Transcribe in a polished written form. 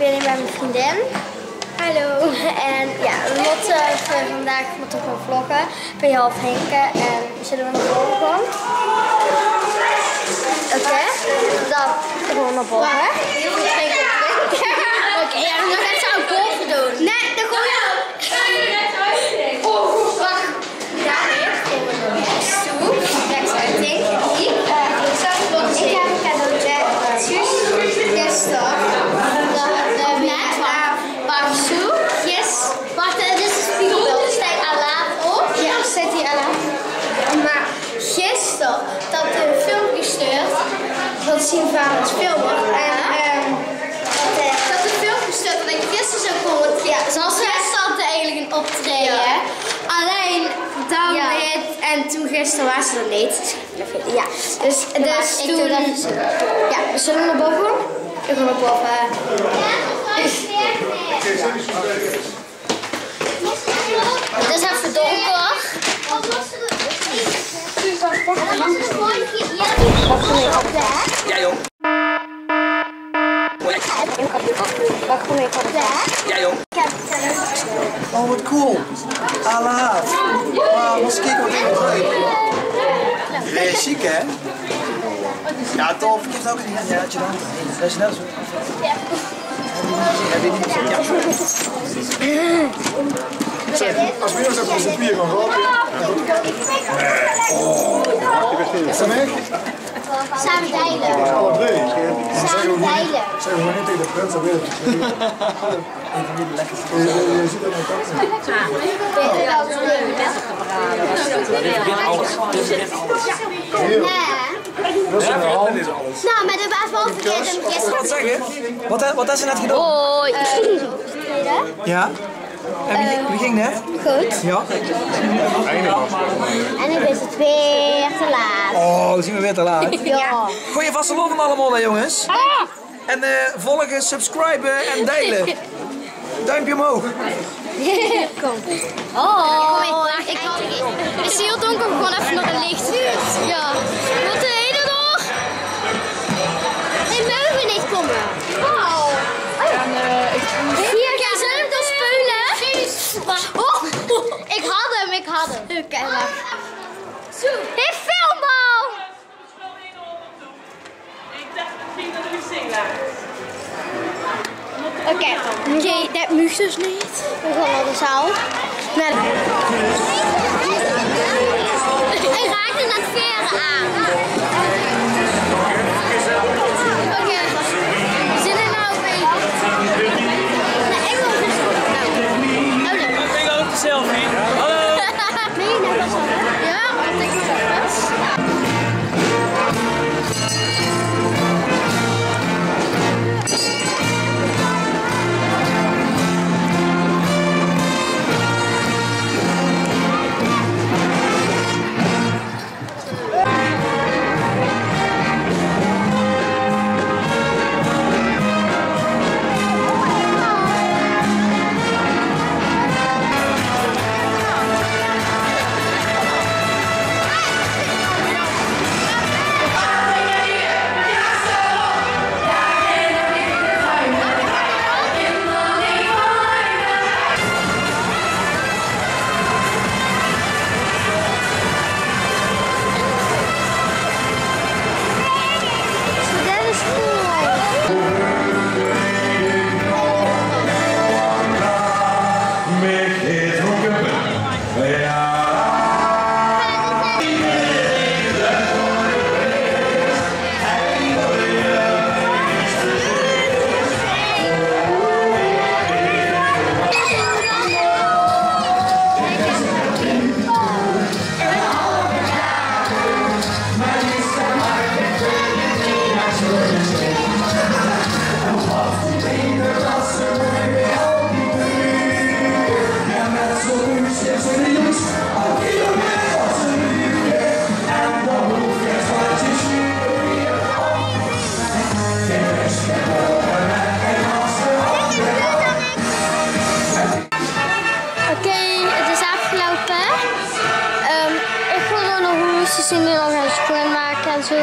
ben hier bij mijn vriendin. Hallo. En ja, Lotte vandaag moet ook gaan vloggen. Ik ben half Henke en zullen we naar boven gaan? Oké, dan gaan we naar boven. Oké, ja, dan gaat ze ook boven doen. Nee, dan gaan we. Wacht. Daar weer. Stoep. Rechtsuiting. Ik heb een cadeautje. Tjus. Gisteren. Wacht, dit is een spiegelbeeld. Er staat alarm op. Ja, er staat hier alarm. Maar gisteren had een film gestuurd. Dat zien we aan het filmen. En dat een film gestuurd dat ik gisteren zou komen. Ja, zoals gisteren eigenlijk een optreden. Ja. Alleen dan en toen gisteren was ze er niet. Ja, dus toen. Ja, we zullen naar boven gaan. Ik ga naar boven. Het is even donker. Ja, joh. Ja, joh. Oh, wat cool. Allah. Wauw, was ik wat in het chic, hè? Ja, tof. Ik heb het ook een jaartje dan. Dat is net zo. Als we eerst even een bier gaan roken. Is dat mee? Samen deilen. Alle twee. Samen deilen. Zeg maar niet tegen de prins, dat weet ik. Je ziet dat niet. Nou, met de baas boven verkeerd. Wat zeg je? Wat is er net gedaan? Hoi. Ja. En wie ging net? Goed. Ja. En nu is het weer te laat. Oh, we zien we weer te laat. Ja. Gooi je vast de loven allemaal, hè, jongens. En volgen, subscriben en delen. Duimpje omhoog. Kom. Oh. Ik zie heel donker, gewoon even nog een licht. Ja. Wat de hele nog? Nee, mogen we niet komen. Wow. Hier, jij zullen hem dan spelen? Oh, ik had hem. Oké, wacht. Hé, film al! Oké, dat mag dus niet. We gaan naar de zaal. Ik raak er net veren aan. Oké, zin er nou mee? Nee, ik wil dus. Ik ben ook de selfie. Hallo. Nee, nou dat is wel. Ja, want ik wil dat. Ik wil nog hoe ze zien nu al gaan schoonmaken en zo.